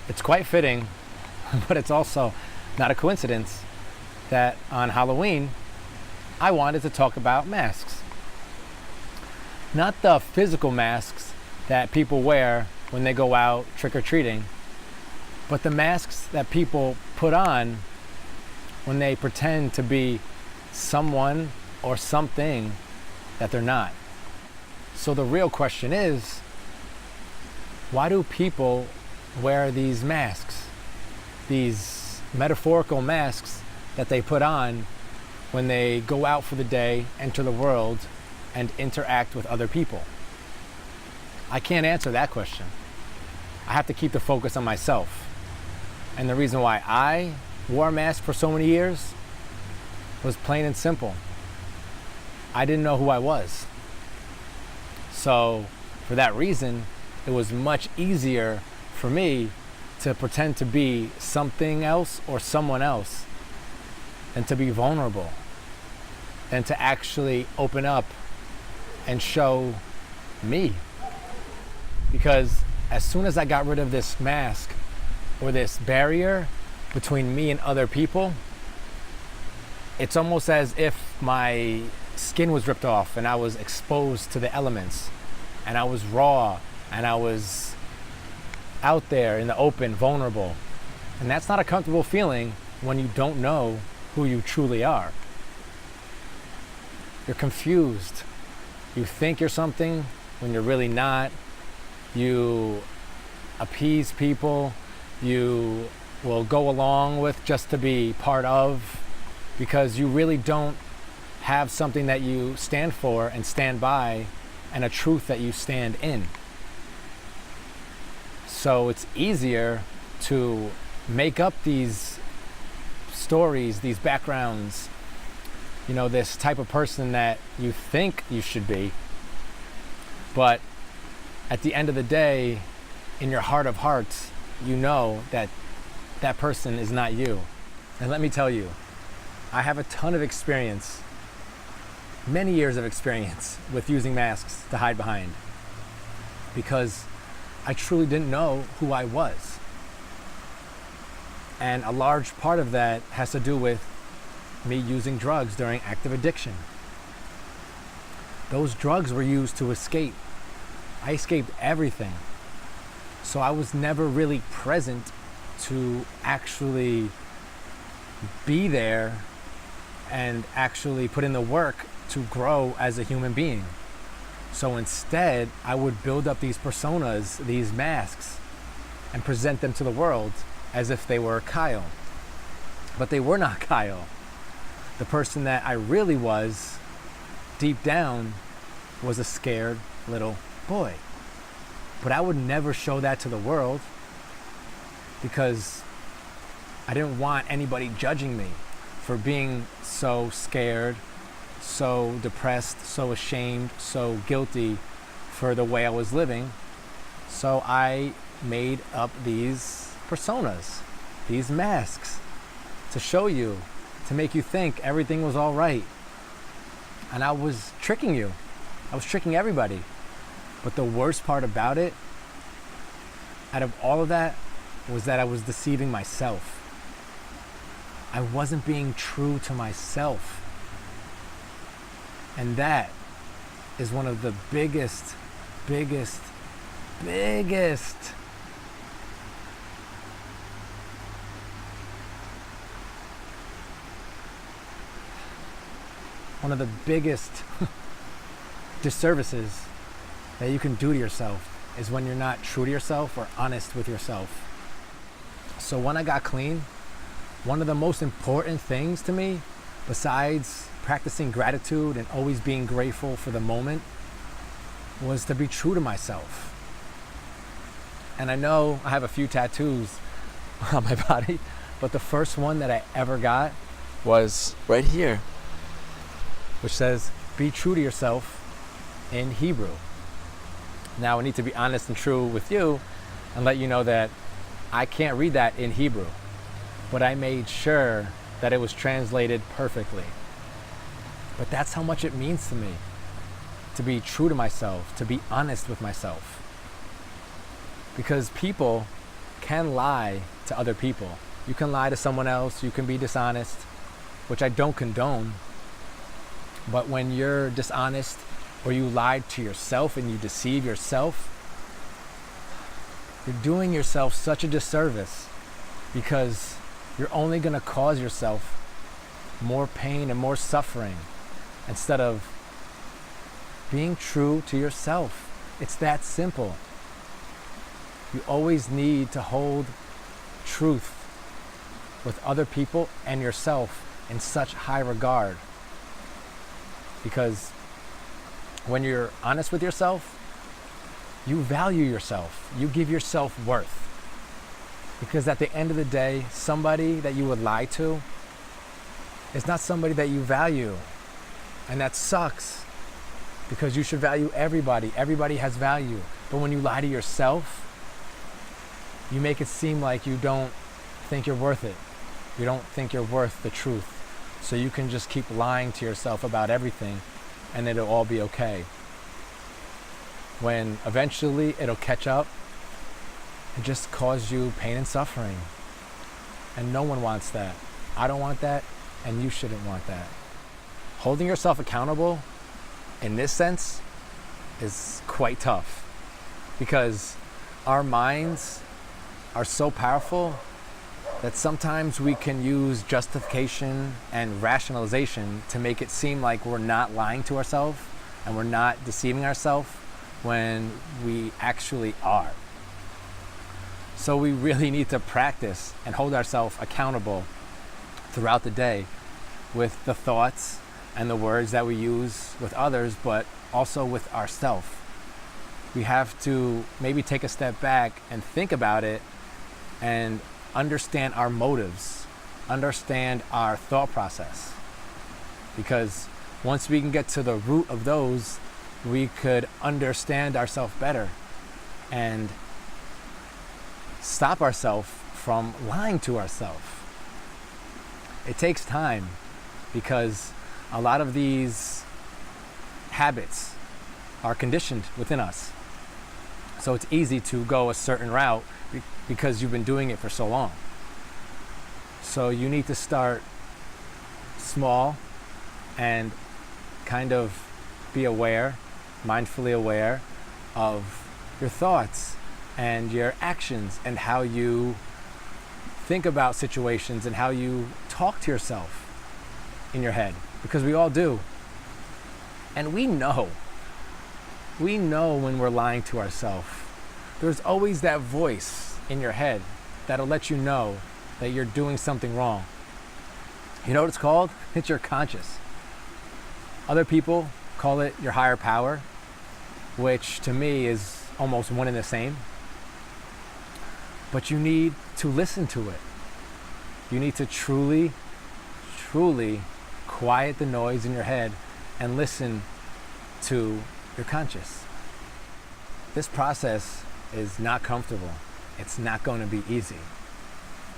It's quite fitting, but it's also not a coincidence that on Halloween, I wanted to talk about masks. Not the physical masks that people wear when they go out trick-or-treating, but the masks that people put on when they pretend to be someone or something that they're not. So the real question is, why do people wear these masks? These metaphorical masks that they put on when they go out for the day, enter the world, and interact with other people? I can't answer that question. I have to keep the focus on myself. And the reason why I wore a mask for so many years was plain and simple. I didn't know who I was. So for that reason, it was much easier for me to pretend to be something else or someone else than to be vulnerable, than to actually open up and show me. Because as soon as I got rid of this mask or this barrier between me and other people, it's almost as if my skin was ripped off and I was exposed to the elements and I was raw and I was out there in the open, vulnerable. And that's not a comfortable feeling when you don't know who you truly are. You're confused. You think you're something when you're really not. You appease people. You will go along with just to be part of, because you really don't have something that you stand for and stand by and a truth that you stand in. So it's easier to make up these stories, these backgrounds, this type of person that you think you should be. But at the end of the day, in your heart of hearts, you know that that person is not you. And let me tell you, I have a ton of experience, many years of experience with using masks to hide behind, because I truly didn't know who I was. And a large part of that has to do with me using drugs during active addiction. Those drugs were used to escape. I escaped everything. So I was never really present to actually be there and actually put in the work to grow as a human being. So instead, I would build up these personas, these masks, and present them to the world as if they were Kyle. But they were not Kyle. The person that I really was, deep down, was a scared little boy. But I would never show that to the world because I didn't want anybody judging me for being so scared, so depressed, so ashamed, so guilty for the way I was living. So I made up these personas, these masks, to show you, to make you think everything was all right. And I was tricking you. I was tricking everybody. But the worst part about it, out of all of that, was that I was deceiving myself. I wasn't being true to myself. And that is one of the biggest disservices that you can do to yourself is when you're not true to yourself or honest with yourself. So when I got clean, one of the most important things to me, besides practicing gratitude and always being grateful for the moment, was to be true to myself. And I know I have a few tattoos on my body, but the first one that I ever got was right here, which says, "Be true to yourself," in Hebrew. Now I need to be honest and true with you and let you know that I can't read that in Hebrew, but I made sure that it was translated perfectly. But that's how much it means to me, to be true to myself, to be honest with myself. Because people can lie to other people. You can lie to someone else, you can be dishonest, which I don't condone. But when you're dishonest or you lie to yourself and you deceive yourself, you're doing yourself such a disservice, because you're only going to cause yourself more pain and more suffering instead of being true to yourself. It's that simple. You always need to hold truth with other people and yourself in such high regard, because when you're honest with yourself, you value yourself. You give yourself worth. Because at the end of the day, somebody that you would lie to is not somebody that you value. And that sucks, because you should value everybody. Everybody has value. But when you lie to yourself, you make it seem like you don't think you're worth it. You don't think you're worth the truth. So you can just keep lying to yourself about everything and it'll all be okay. When eventually it'll catch up and just cause you pain and suffering. And no one wants that. I don't want that, and you shouldn't want that. Holding yourself accountable in this sense is quite tough, because our minds are so powerful that sometimes we can use justification and rationalization to make it seem like we're not lying to ourselves and we're not deceiving ourselves when we actually are. So we really need to practice and hold ourselves accountable throughout the day with the thoughts and the words that we use with others, but also with ourselves. We have to maybe take a step back and think about it and understand our motives, understand our thought process. Because once we can get to the root of those, we could understand ourselves better and stop ourselves from lying to ourselves. It takes time, because a lot of these habits are conditioned within us. So it's easy to go a certain route because you've been doing it for so long. So you need to start small and kind of be aware, mindfully aware of your thoughts and your actions and how you think about situations and how you talk to yourself in your head, because we all do. And we know when we're lying to ourselves. There's always that voice in your head that'll let you know that you're doing something wrong. You know what it's called? It's your conscious. Other people call it your higher power, which to me is almost one and the same. But you need to listen to it. You need to truly quiet the noise in your head and listen to your conscious. This process is not comfortable. It's not going to be easy.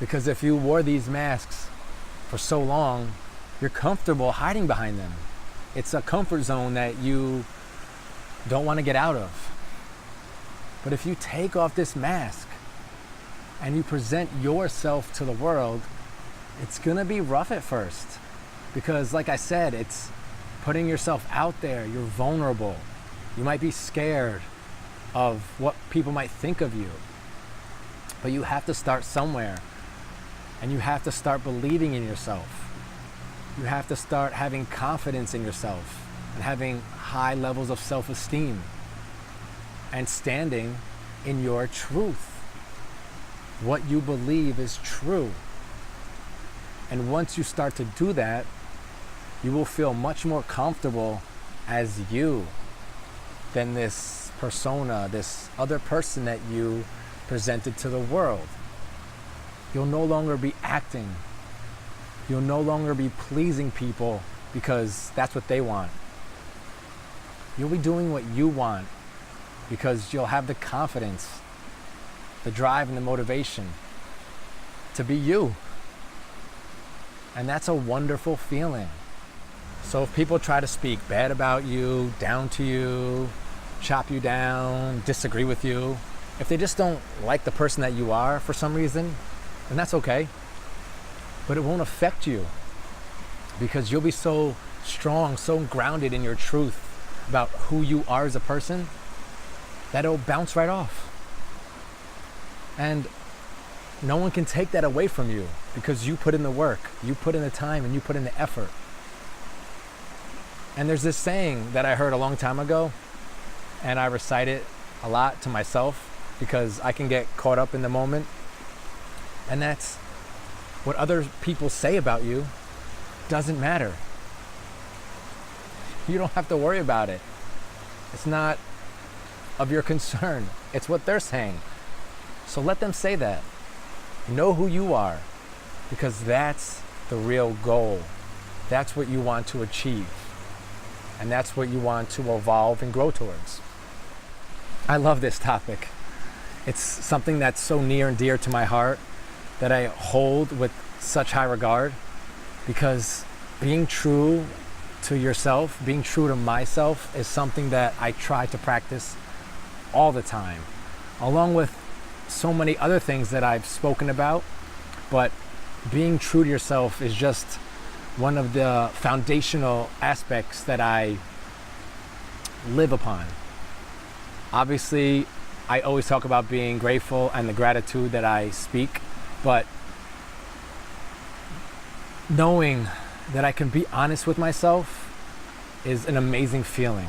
Because if you wore these masks for so long, you're comfortable hiding behind them. It's a comfort zone that you don't want to get out of. But if you take off this mask and you present yourself to the world, it's going to be rough at first. Because like I said, it's putting yourself out there. You're vulnerable. You might be scared of what people might think of you. But you have to start somewhere. And you have to start believing in yourself. You have to start having confidence in yourself and having high levels of self-esteem and standing in your truth. What you believe is true. And once you start to do that, you will feel much more comfortable as you than this persona, this other person that you presented to the world. You'll no longer be acting. You'll no longer be pleasing people because that's what they want. You'll be doing what you want because you'll have the confidence, the drive, and the motivation to be you. And that's a wonderful feeling. So if people try to speak bad about you, down to you, chop you down, disagree with you, If they just don't like the person that you are for some reason, then that's okay. But it won't affect you because you'll be so strong, so grounded in your truth about who you are as a person that it'll bounce right off. And no one can take that away from you because you put in the work, you put in the time, and you put in the effort. And there's this saying that I heard a long time ago, and I recite it a lot to myself because I can get caught up in the moment. And that's, what other people say about you doesn't matter. You don't have to worry about it. It's not of your concern. It's what they're saying. So let them say that. Know who you are, because that's the real goal. That's what you want to achieve. And that's what you want to evolve and grow towards. I love this topic. It's something that's so near and dear to my heart that I hold with such high regard, because being true to yourself, being true to myself, is something that I try to practice all the time, along with so many other things that I've spoken about. But being true to yourself is just one of the foundational aspects that I live upon. Obviously, I always talk about being grateful and the gratitude that I speak, but knowing that I can be honest with myself is an amazing feeling.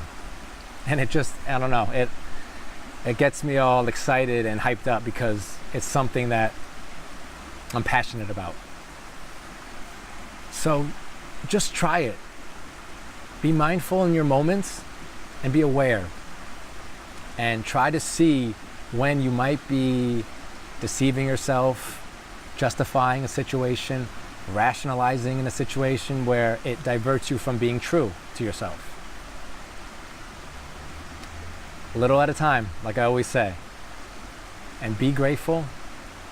And it just, I don't know, it gets me all excited and hyped up because it's something that I'm passionate about. So just try it. Be mindful in your moments and be aware. And try to see when you might be deceiving yourself, justifying a situation, rationalizing in a situation where it diverts you from being true to yourself. A little at a time, like I always say. And be grateful.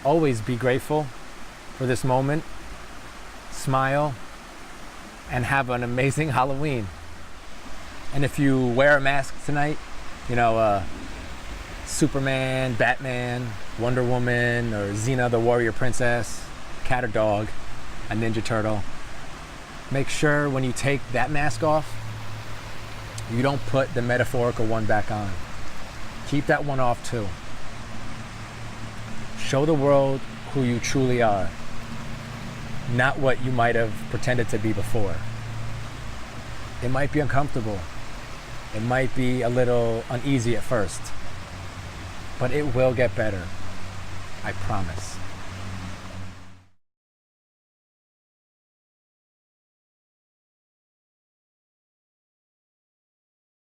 Always be grateful for this moment. Smile and have an amazing Halloween. And if you wear a mask tonight, Superman, Batman, Wonder Woman, or Xena the Warrior Princess, cat or dog, a Ninja Turtle, make sure when you take that mask off, you don't put the metaphorical one back on. Keep that one off too. Show the world who you truly are, not what you might have pretended to be before. It might be uncomfortable. It might be a little uneasy at first, but it will get better. I promise.